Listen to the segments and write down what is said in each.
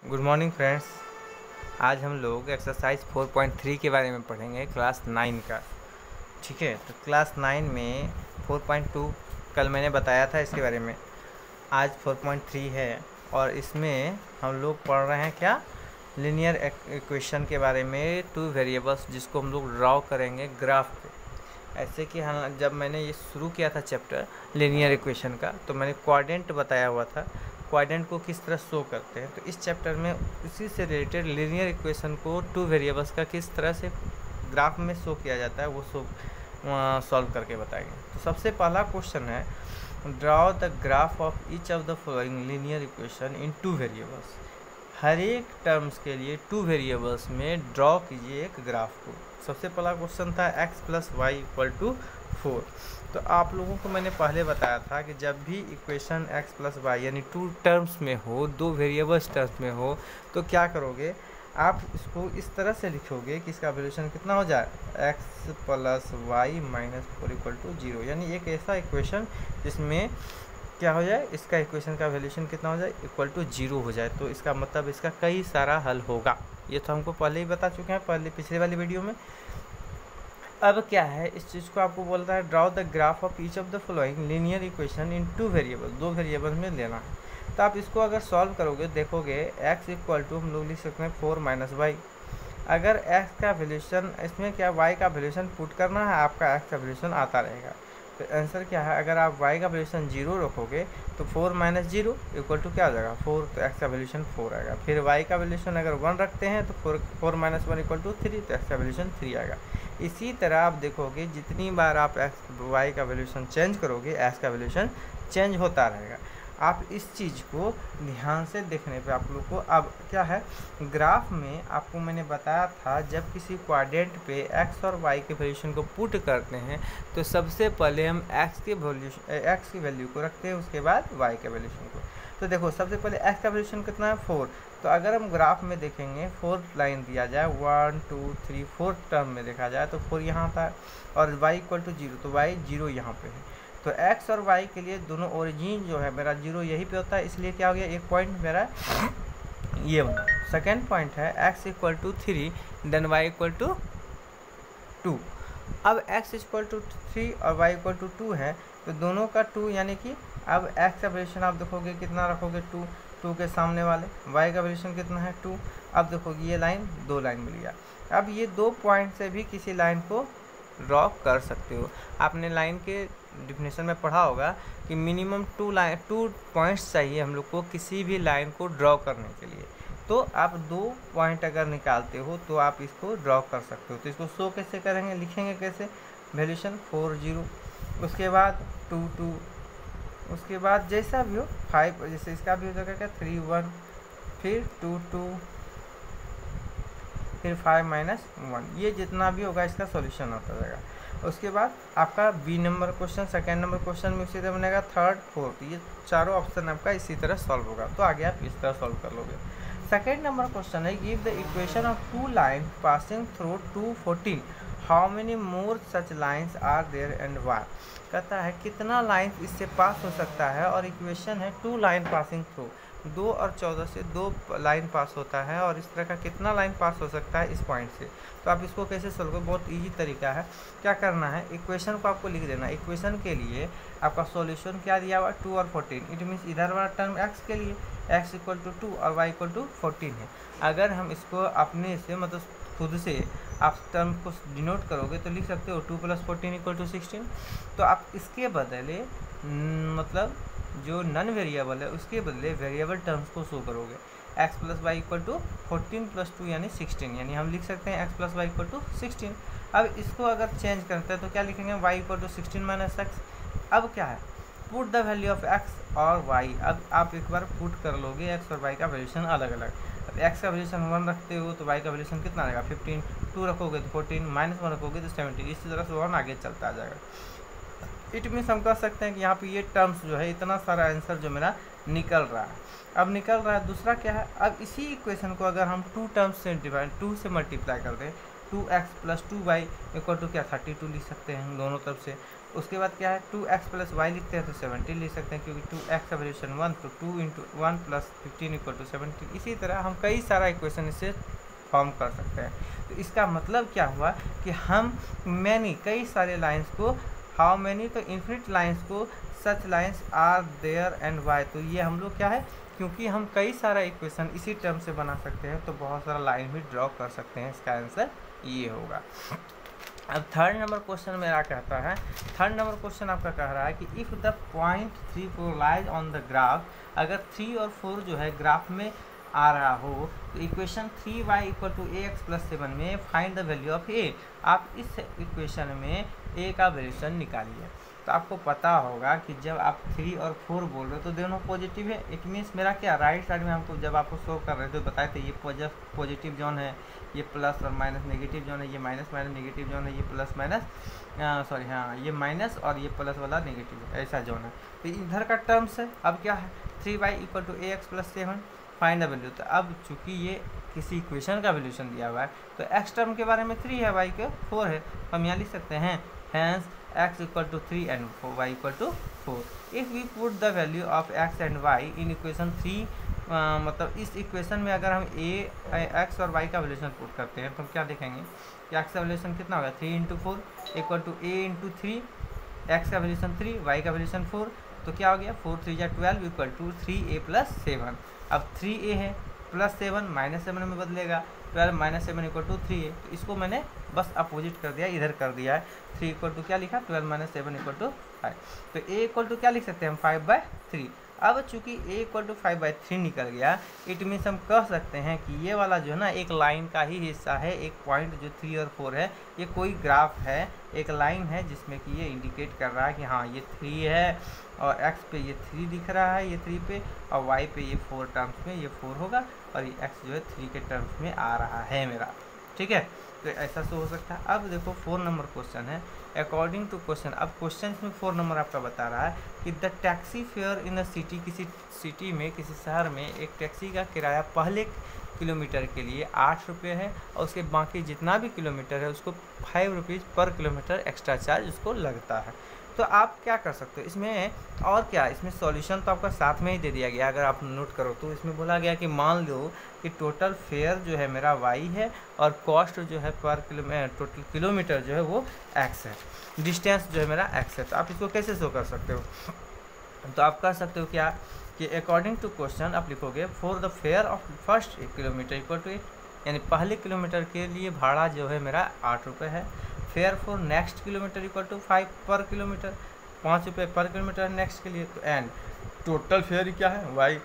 Good morning friends. आज हम लोग एक्सरसाइज 4.3 के बारे में पढ़ेंगे, क्लास 9 का। ठीक है, तो क्लास 9 में 4.2 कल मैंने बताया था इसके बारे में। आज 4.3 है और इसमें हम लोग पढ़ रहे हैं क्या, लीनियर इक्वेशन के बारे में, टू वेरिएबल्स जिसको हम लोग ड्रॉ करेंगे ग्राफ पे। ऐसे कि हाँ, जब मैंने ये शुरू किया था चैप्टर लीनियर इक्वेशन का, तो मैंने क्वाड्रेंट बताया हुआ था, क्वाड्रेंट को किस तरह शो करते हैं। तो इस चैप्टर में उसी से रिलेटेड लीनियर इक्वेशन को टू वेरिएबल्स का किस तरह से ग्राफ में शो किया जाता है वो सॉल्व करके बताएंगे। तो सबसे पहला क्वेश्चन है, draw the graph of each of the following linear equation in two variables. हर एक टर्म्स के लिए टू वेरिएबल्स में ड्रॉ कीजिए एक ग्राफ को। सबसे पहला क्वेश्चन था x + y = 4। तो आप लोगों को मैंने पहले बताया था कि जब भी इक्वेशन x + y यानी टू टर्म्स में हो, दो वेरिएबल्स टर्म्स में हो, तो क्या करोगे, आप इसको इस तरह से लिखोगे कि इसका वैल्यूशन कितना हो जाए, x + y - 4 = 0। यानी एक ऐसा इक्वेशन जिसमें क्या हो जाए, इसका इक्वेशन का वैल्यूशन कितना हो जाए, =0 हो जाए। तो इसका मतलब इसका कई सारा हल होगा। ये तो हमको पहले ही बता चुके हैं, पिछले वाली वीडियो में। अब क्या है, इस चीज़ को आपको बोल रहा है, draw the graph of each of the following linear equation in two variable. दो वेरिएबल में लेना है। तो आप इसको अगर सॉल्व करोगे, देखोगे x = हम लोग लिख सकते हैं 4 - y। अगर x का वैल्यूशन, इसमें क्या y का वैल्यूशन पुट करना है, आपका x का वैल्यूशन आता रहेगा। तो आंसर क्या है, अगर आप y का वैल्यूशन 0 रखोगे तो 4 - 0 = क्या हो जाएगा, 4। तो x का वैल्यूशन 4 आएगा। फिर y का वैल्यूशन अगर 1 रखते हैं तो 4 - 1 = 3, तो x का वैल्यूशन 3 आएगा। इसी तरह आप देखोगे जितनी बार आप y का वैल्यूशन चेंज करोगे, x का वैल्यूशन चेंज होता रहेगा। आप इस चीज़ को ध्यान से देखने पे आप लोग को, अब क्या है, ग्राफ में आपको मैंने बताया था, जब किसी क्वाड्रेंट पे x और y के वैल्यूशन को पुट करते हैं तो सबसे पहले हम x की वैल्यू को रखते हैं, उसके बाद y के वैल्यूशन को। तो देखो, सबसे पहले x का वैल्यूशन कितना है, 4। तो अगर हम ग्राफ में देखेंगे, 4 लाइन दिया जाए, 1 2 3 4 टर्म में देखा जाए तो 4 यहाँ था, और y = 0, तो y 0 यहाँ पे है। तो x और y के लिए दोनों ओरिजिन जो है मेरा 0 यहीं पे होता है, इसलिए क्या हो गया, एक पॉइंट मेरा ये बना। सेकेंड पॉइंट है x = 3 देन y = 2। अब x = 3 और y = 2 है, तो दोनों का 2, यानी कि अब x का वैल्यूशन आप देखोगे कितना रखोगे, 2 के सामने वाले, y का वैल्यूशन कितना है, 2। अब देखोगे ये लाइन, 2 लाइन मिल गया। अब ये 2 पॉइंट से भी किसी लाइन को ड्रॉ कर सकते हो। आपने लाइन के डिफिनेशन में पढ़ा होगा कि मिनिमम 2 पॉइंट्स चाहिए हम लोग को किसी भी लाइन को ड्रॉ करने के लिए। तो आप 2 पॉइंट अगर निकालते हो तो आप इसको ड्रॉ कर सकते हो। तो इसको शो कैसे करेंगे, लिखेंगे कैसे, वैल्यूशन 4 0, उसके बाद 2 2, उसके बाद जैसा भी हो 5, जैसे इसका भी हो जाएगा क्या, 3 1, फिर 2 2, फिर 5 - 1। ये जितना भी होगा इसका सॉल्यूशन आता जाएगा। उसके बाद आपका B number question, second number question में उसी तरह बनेगा, थर्ड फोर्थ, ये चारों ऑप्शन आपका इसी तरह सॉल्व होगा। तो आगे आप इस तरह सॉल्व कर लोगे। सेकेंड नंबर क्वेश्चन है, give the equation of 2 line passing through 214, how many more such lines are there and y. कहता है कितना लाइन इससे पास हो सकता है, और इक्वेशन है 2 लाइन पासिंग थ्रू, 2 और 14 से 2 लाइन पास होता है, और इस तरह का कितना लाइन पास हो सकता है इस पॉइंट से। तो आप इसको कैसे सॉल्व करोगे, बहुत इजी तरीका है। क्या करना है, इक्वेशन को आपको लिख देना। इक्वेशन के लिए आपका सॉल्यूशन क्या दिया हुआ, 2 और 14। इट मीन्स इधर वाला टर्म x के लिए x = 2 और y = 14 है। अगर हम इसको अपने से, मतलब खुद से आप टर्म को डिनोट करोगे तो लिख सकते हो 2 + 14 = 16। तो आप इसके बदले मतलब जो नॉन वेरिएबल है उसके बदले वेरिएबल टर्म्स को शो करोगे। x + y = 14 + 2 यानी 16, यानी हम लिख सकते हैं x + y = 16। अब इसको अगर चेंज करते हैं तो क्या लिखेंगे, y = 16 - x। अब क्या है, put the value of x और y। अब आप एक बार पुट कर लोगे x और y का वैल्यूशन अलग अलग। अब x का वैल्यूशन 1 रखते हो तो y का वैल्यूशन कितना आएगा, 15, 2 रखोगे तो 14, -1 रखोगे तो 17, इसी तरह से 1 आगे चलता आ जाएगा। इट मीन्स हम कह सकते हैं कि यहाँ पे ये टर्म्स जो है, इतना सारा आंसर जो मेरा निकल रहा है। अब निकल रहा है, दूसरा क्या है, अब इसी इक्वेशन को अगर हम 2 टर्म्स से डिवाइड, 2 से मल्टीप्लाई कर दें, 2x + 2y = क्या, 32 लिख सकते हैं हम दोनों तरफ से। उसके बाद क्या है 2x प्लस वाई लिखते हैं तो 17 लिख सकते हैं, क्योंकि 2x का वैल्यूशन 1, तो 2 इंटू 1 प्लस 15 इक्वल टू 17। इसी तरह हम कई सारा इक्वेशन इससे फॉर्म कर सकते हैं। तो इसका मतलब क्या हुआ कि हम कई सारे लाइंस को, हाउ मैनी, तो इन्फिनिट लाइंस को, such lines are there and y. तो ये हम लोग क्या है, क्योंकि हम कई सारा इक्वेशन इसी टर्म से बना सकते हैं तो बहुत सारा लाइन भी ड्रॉ कर सकते हैं। इसका आंसर ये होगा। अब थर्ड नंबर क्वेश्चन मेरा कहता है, थर्ड नंबर क्वेश्चन आपका कह रहा है कि if the point 3, 4 lies on the graph, अगर 3 और 4 जो है ग्राफ में आ रहा हो तो equation 3y equal to ax plus 7 में find the value of a। आप इस इक्वेशन में a का वैल्यूशन निकालिए। तो आपको पता होगा कि जब आप 3 और 4 बोल रहे हो तो दोनों पॉजिटिव है। इट मीन्स मेरा क्या, राइट साइड में हमको जब आपको शो कर रहे थे तो बताए थे ये पॉजिटिव जोन है, ये प्लस और माइनस नेगेटिव जोन है, ये माइनस माइनस नेगेटिव जोन है, ये प्लस माइनस ये माइनस और ये प्लस वाला नेगेटिव, ऐसा जोन है। तो इधर का टर्म्स है। अब क्या है 3y equal to ax plus 7 find the value. तो अब चूंकि ये किसी इक्वेशन का वैल्यूशन दिया हुआ है तो x टर्म के बारे में 3 है, y के 4 है, हम यहाँ लिख सकते हैं hence x equal to 3 and y equal to 4। If we put the value of x and y in equation 3, मतलब इस इक्वेशन में अगर हम x और y का वैल्यूशन पुट करते हैं तो हम क्या देखेंगे कि x का वैल्यूशन कितना होगा 3 into 4 equal to a into 3, x का वैल्यूशन 3, y का वैल्यूशन 4, तो क्या हो गया 4 3 12 इक्वल टू 3a प्लस 7। अब 3a है प्लस 7 माइनस 7 में बदलेगा, 12 माइनस 7 इक्वल टू 3a। तो इसको मैंने बस अपोजिट कर दिया, इधर कर दिया है। 3 इक्वल टू क्या लिखा 12 माइनस 7 इक्वल टू 5। तो a इक्वल टू क्या लिख सकते हैं हम 5/3। अब चूंकि a इक्वल टू 5/3 निकल गया, इट मीन्स हम कह सकते हैं कि ये वाला जो है ना एक लाइन का ही हिस्सा है। एक पॉइंट जो 3 और 4 है ये कोई ग्राफ है, एक लाइन है जिसमें कि ये इंडिकेट कर रहा है कि हाँ ये 3 है और x पे ये 3 दिख रहा है, ये 3 पे, और y पे ये 4 टर्म्स में ये 4 होगा और ये x जो है 3 के टर्म्स में आ रहा है मेरा। ठीक है, तो ऐसा सो हो सकता है। अब देखो 4 नंबर क्वेश्चन है, अकॉर्डिंग टू क्वेश्चन। अब क्वेश्चन में 4 नंबर आपका बता रहा है कि the taxi fair in the city, किसी सिटी में, किसी शहर में एक टैक्सी का किराया पहले किलोमीटर के लिए 8 रुपये है और उसके बाकी जितना भी किलोमीटर है उसको 5 रुपीज़ पर किलोमीटर एक्स्ट्रा चार्ज उसको लगता है। तो आप क्या कर सकते हो इसमें, और क्या इसमें सॉल्यूशन तो आपका साथ में ही दे दिया गया। अगर आप नोट करो तो इसमें बोला गया कि मान लो कि टोटल फेयर जो है मेरा y है और कॉस्ट जो है पर टोटल किलोमीटर जो है वो x है, डिस्टेंस जो है मेरा x है। तो आप इसको कैसे शो कर सकते हो, तो आप कर सकते हो क्या कि अकॉर्डिंग टू क्वेश्चन आप लिखोगे for the fare of first kilometre equal to 8, यानी पहले किलोमीटर के लिए भाड़ा जो है मेरा 8 रुपये है। Fare for next kilometre equal to 5 per kilometre, 5 रुपये पर किलोमीटर नेक्स्ट के लिए। तो एंड टोटल फेयर क्या है y,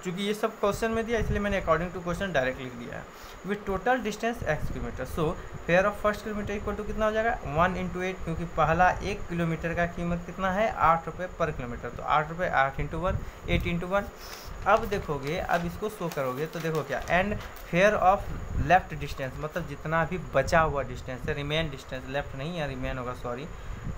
चूँकि ये सब क्वेश्चन में दिया इसलिए मैंने अकॉर्डिंग टू क्वेश्चन डायरेक्ट लिख दिया है। With total distance x kilometre, so fare of first kilometre equal to कितना हो जाएगा 1 इंटू 8, क्योंकि पहला 1 किलोमीटर का कीमत कितना है 8 रुपये पर किलोमीटर। तो 8 रुपये 8 इंटू 1 8 इंटू 1। अब देखोगे, अब इसको शो करोगे तो देखो क्या, and fair of left distance, मतलब जितना भी बचा हुआ डिस्टेंस है, रिमेन डिस्टेंस, लेफ्ट नहीं है रिमेन होगा, सॉरी,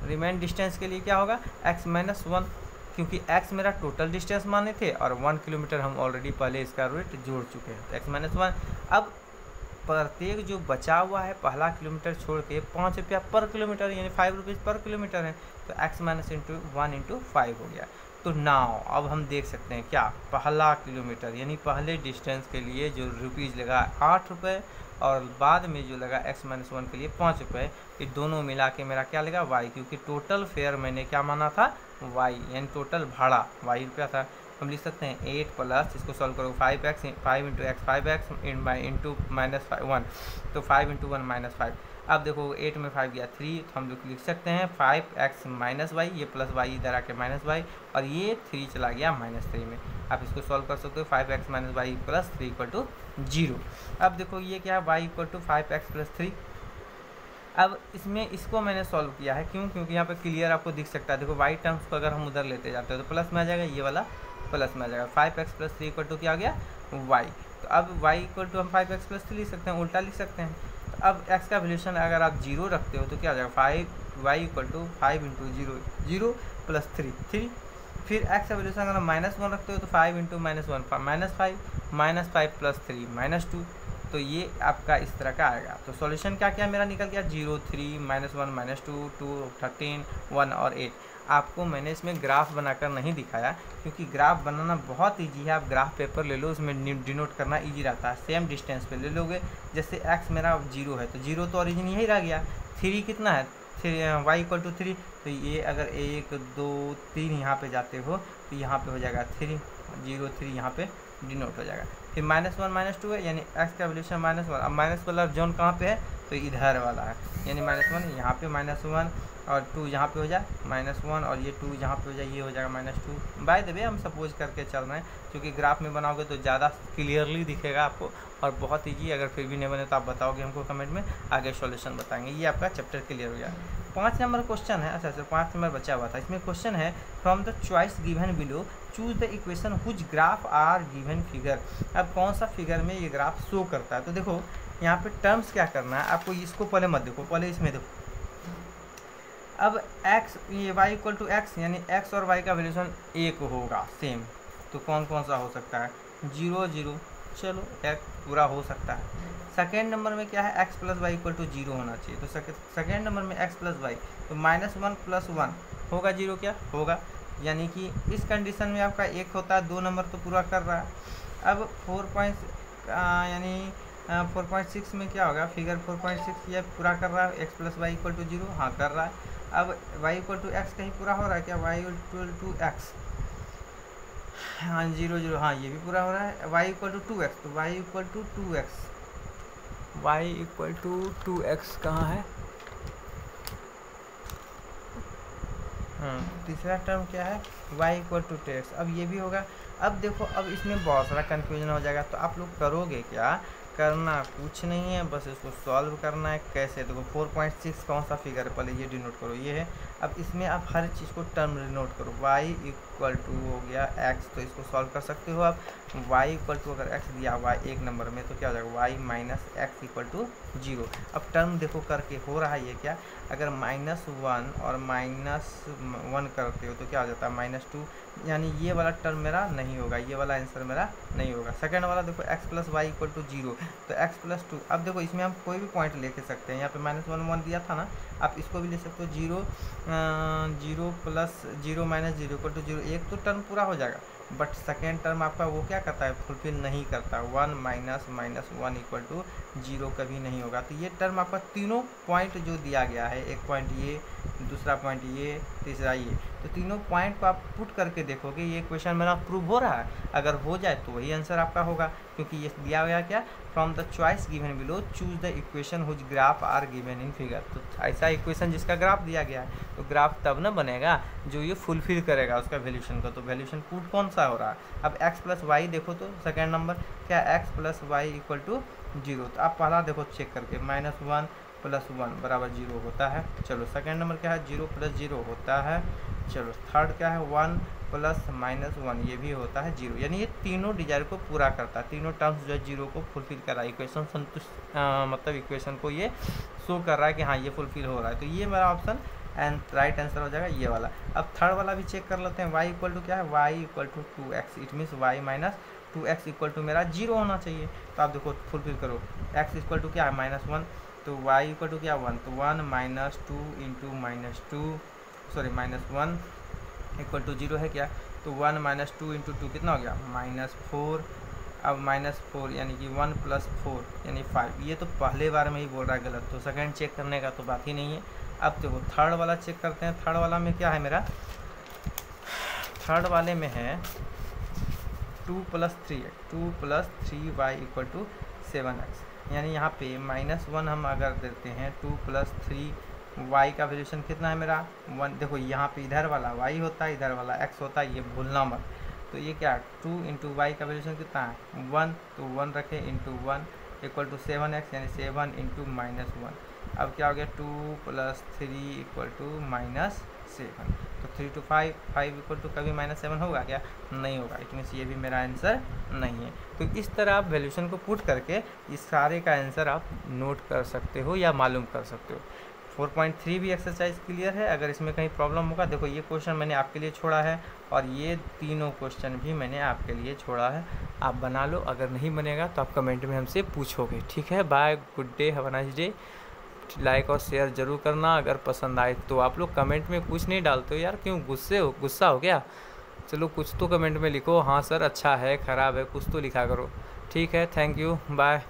रिमेन डिस्टेंस के लिए क्या होगा x माइनस 1, क्योंकि x मेरा टोटल डिस्टेंस माने थे और 1 किलोमीटर हम ऑलरेडी पहले इसका रेट जोड़ चुके हैं, तो x माइनस 1। अब प्रत्येक जो बचा हुआ है पहला किलोमीटर छोड़ के 5 रुपया पर किलोमीटर यानी 5 रुपीज़ पर किलोमीटर है, तो x माइनस 1 इंटू 5 हो गया। तो नाउ अब हम देख सकते हैं क्या, पहला किलोमीटर यानी पहले डिस्टेंस के लिए जो रुपीज़ लगा 8 रुपये और बाद में जो लगा x माइनस 1 के लिए 5 रुपये, ये दोनों मिला के मेरा क्या लगा y, क्योंकि टोटल फेयर मैंने क्या माना था y, यानी टोटल भाड़ा y रुपया था। हम लिख सकते हैं 8 प्लस, इसको सॉल्व करो 5x 5 into x 5x into minus 1, तो 5 इंटू 1 माइनस 5। अब देखो 8 में 5 गया 3, तो हम लोग लिख सकते हैं 5x माइनस वाई, ये प्लस वाई इधर आके माइनस वाई, और ये 3 चला गया -3 में। आप इसको सॉल्व कर सकते हो 5x minus y plus 3 equal to 0। अब देखो ये क्या है y equal to 5x plus 3। अब इसमें इसको मैंने सॉल्व किया है, क्यों, क्योंकि यहाँ पे क्लियर आपको दिख सकता है। देखो y टर्म्स को अगर हम उधर लेते जाते हो तो प्लस में आ जाएगा, ये वाला प्लस में आ जाएगा। 5x प्लस 3 इक्वल टू क्या आ गया y। तो अब y इक्वल टू हम 5x प्लस 3 लिख सकते हैं, उल्टा लिख सकते हैं। तो अब x का वैल्यूशन अगर आप 0 रखते हो तो क्या आ जाएगा 5y equal to 5 into 0 0 plus 3 3। फिर x का वैल्यूशन अगर -1 रखते हो तो 5 इंटू -1 -5 -5 प्लस 3 -2 तो ये आपका इस तरह का आएगा। तो सॉल्यूशन क्या क्या मेरा निकल गया, 0 3 -1 -2 2 13 1 और 8। आपको मैंने इसमें ग्राफ बनाकर नहीं दिखाया क्योंकि ग्राफ बनाना बहुत ईजी है। आप ग्राफ पेपर ले लो, उसमें डिनोट करना ईजी रहता है। सेम डिस्टेंस पे ले लोगे, जैसे x मेरा 0 है तो 0 तो ओरिजिन यही रह गया। 3 कितना है, y = 3, तो ये अगर 1 2 3 यहाँ पे जाते हो तो यहाँ पे हो जाएगा 3 0 3 यहाँ पे डिनोट हो जाएगा। फिर -1 -2 है, यानी x का वैल्यूशन -1। अब माइनस वाला जोन कहाँ पे है, तो इधर वाला है, यानी -1 यहाँ पे -1 और 2 यहाँ पे हो जाए -1 और ये 2 यहाँ पे हो जाए, ये हो जाएगा -2। बाय द वे हम सपोज करके चल रहे हैं, क्योंकि ग्राफ में बनाओगे तो ज़्यादा क्लियरली दिखेगा आपको और बहुत ईजी। अगर फिर भी नहीं बने तो आप बताओगे हमको कमेंट में, आगे सॉल्यूशन बताएंगे। ये आपका चैप्टर क्लियर हो गया। 5 नंबर क्वेश्चन है, अच्छा 5 नंबर बचा हुआ था। इसमें क्वेश्चन है from the choice given below choose the equation whose graph are given figure. अब कौन सा फिगर में ये ग्राफ शो करता है, तो देखो यहाँ पे टर्म्स क्या करना है आपको, इसको पहले मत देखो, पहले इसमें देखो। अब x ये y = x, यानी x और y का वैल्यूशन 1 होगा सेम, तो कौन कौन सा हो सकता है, 0 0, चलो एक पूरा हो सकता है। सेकेंड नंबर में क्या है, x + y = 0 होना चाहिए, तो सेकेंड नंबर में x + y, तो -1 + 1 होगा 0, क्या होगा, यानी कि इस कंडीशन में आपका 1 होता है, 2 नंबर तो पूरा कर रहा है। अब 4.6 में क्या होगा, फिगर 4.6 ये पूरा कर रहा है, x + y = 0, हाँ कर रहा है। अब y = x कहीं पूरा हो रहा है क्या, y = x, हाँ 0 0, हाँ ये भी पूरा हो रहा है। y = 2x, तो y = 2x, y = 2x कहाँ है, तीसरा टर्म क्या है, y = 2x, अब ये भी होगा। अब देखो, अब इसमें बहुत सारा कन्फ्यूजन हो जाएगा, तो आप लोग करोगे क्या, करना कुछ नहीं है, बस इसको सॉल्व करना है। कैसे, देखो 4.6 कौन सा फिगर है, पहले ये डिनोट करो, ये है। अब इसमें आप हर चीज़ को टर्म डिनोट करो, y = हो गया x, तो इसको सॉल्व कर सकते हो आप। y = अगर x दिया हुआ है एक नंबर में, तो क्या हो जाएगा, y - x = 0। अब टर्म देखो करके हो रहा है ये क्या, अगर -1 और -1 करते हो तो क्या हो जाता है, -2, यानी ये वाला टर्म मेरा नहीं होगा, ये वाला आंसर मेरा नहीं होगा। सेकंड वाला देखो x + y = 0, तो x + 2। अब देखो इसमें हम कोई भी पॉइंट लेके सकते हैं, यहाँ पे -1 1 दिया था ना, आप इसको भी ले सकते हो, 0 0 + 0 - 0 = 0, एक तो टर्म पूरा हो जाएगा। बट सेकेंड टर्म आपका वो क्या करता है, फुलफिल नहीं करता, 1 - -1 = 0 कभी नहीं होगा। तो ये टर्म आपका तीनों पॉइंट जो दिया गया है, एक पॉइंट ये, दूसरा पॉइंट ये, तीसरा ये, तो तीनों पॉइंट को आप पुट करके देखोगे ये क्वेश्चन मेरा प्रूव हो रहा है। अगर हो जाए तो वही आंसर आपका होगा, क्योंकि ये दिया गया क्या, from the choice given below choose the equation whose graph are given in figure. तो ऐसा इक्वेशन जिसका ग्राफ दिया गया है, तो ग्राफ तब ना बनेगा जो ये फुलफिल करेगा उसका वैल्यूशन को। तो वैल्यूशन पुट कौन सा हो रहा है, अब x + y देखो, तो सेकेंड नंबर क्या, x + y = 0, तो आप पहला देखो चेक करके, -1 + 1 = 0 होता है। चलो सेकेंड नंबर क्या है, 0 + 0 होता है। चलो थर्ड क्या है, 1 + -1, ये भी होता है 0, यानी ये तीनों डिजायर को पूरा करता है, तीनों टर्म्स जो है 0 को फुलफिल कर रहा है। इक्वेशन संतुष्ट मतलब इक्वेशन को ये शो कर रहा है कि हाँ ये फुलफिल हो रहा है। तो ये मेरा ऑप्शन एंड राइट आंसर हो जाएगा ये वाला। अब थर्ड वाला भी चेक कर लेते हैं, y = क्या है, y = 2x, it means y - 2x = मेरा 0 होना चाहिए। तो आप देखो फुलफिल करो, x = क्या है, -1, तो y = क्या, 1, तो 1 - 2 × -2 सॉरी -1 = 0 है क्या, तो 1 - 2 × 2 कितना हो गया, -4। अब -4 यानी कि 1 + 4 यानी 5, ये तो पहले बार में ही बोल रहा है गलत, तो सेकंड चेक करने का तो बात ही नहीं है। अब देखो थर्ड वाला चेक करते हैं, थर्ड वाला में क्या है मेरा, थर्ड वाले में है 2 + 3 y = 7x, यानी यहाँ पे -1 हम अगर देते हैं, 2 + 3 y का वैल्यूशन कितना है मेरा 1। देखो यहाँ पे इधर वाला y होता है, इधर वाला x होता है, ये भूलना मत। तो ये क्या, 2 × y का वैल्यूशन कितना है 1, तो 1 रखें × 1 = 7x, यानी 7 × -1। अब क्या हो गया, 2 + 3 = -7, तो 3 to 5 = कभी -7 होगा क्या, नहीं होगा, इट मीन्स ये भी मेरा आंसर नहीं है। तो इस तरह आप वैल्यूशन को पुट करके इस सारे का आंसर आप नोट कर सकते हो या मालूम कर सकते हो। 4.3 भी एक्सरसाइज क्लियर है। अगर इसमें कहीं प्रॉब्लम होगा, देखो ये क्वेश्चन मैंने आपके लिए छोड़ा है और ये तीनों क्वेश्चन भी मैंने आपके लिए छोड़ा है, आप बना लो। अगर नहीं बनेगा तो आप कमेंट में हमसे पूछोगे। ठीक है, bye, good day, have a nice day. Like और शेयर ज़रूर करना अगर पसंद आए तो। आप लोग कमेंट में कुछ नहीं डालते हो यार, क्यों? गुस्सा हो क्या? चलो कुछ तो कमेंट में लिखो, हाँ सर अच्छा है, ख़राब है, कुछ तो लिखा करो। ठीक है, थैंक यू, बाय।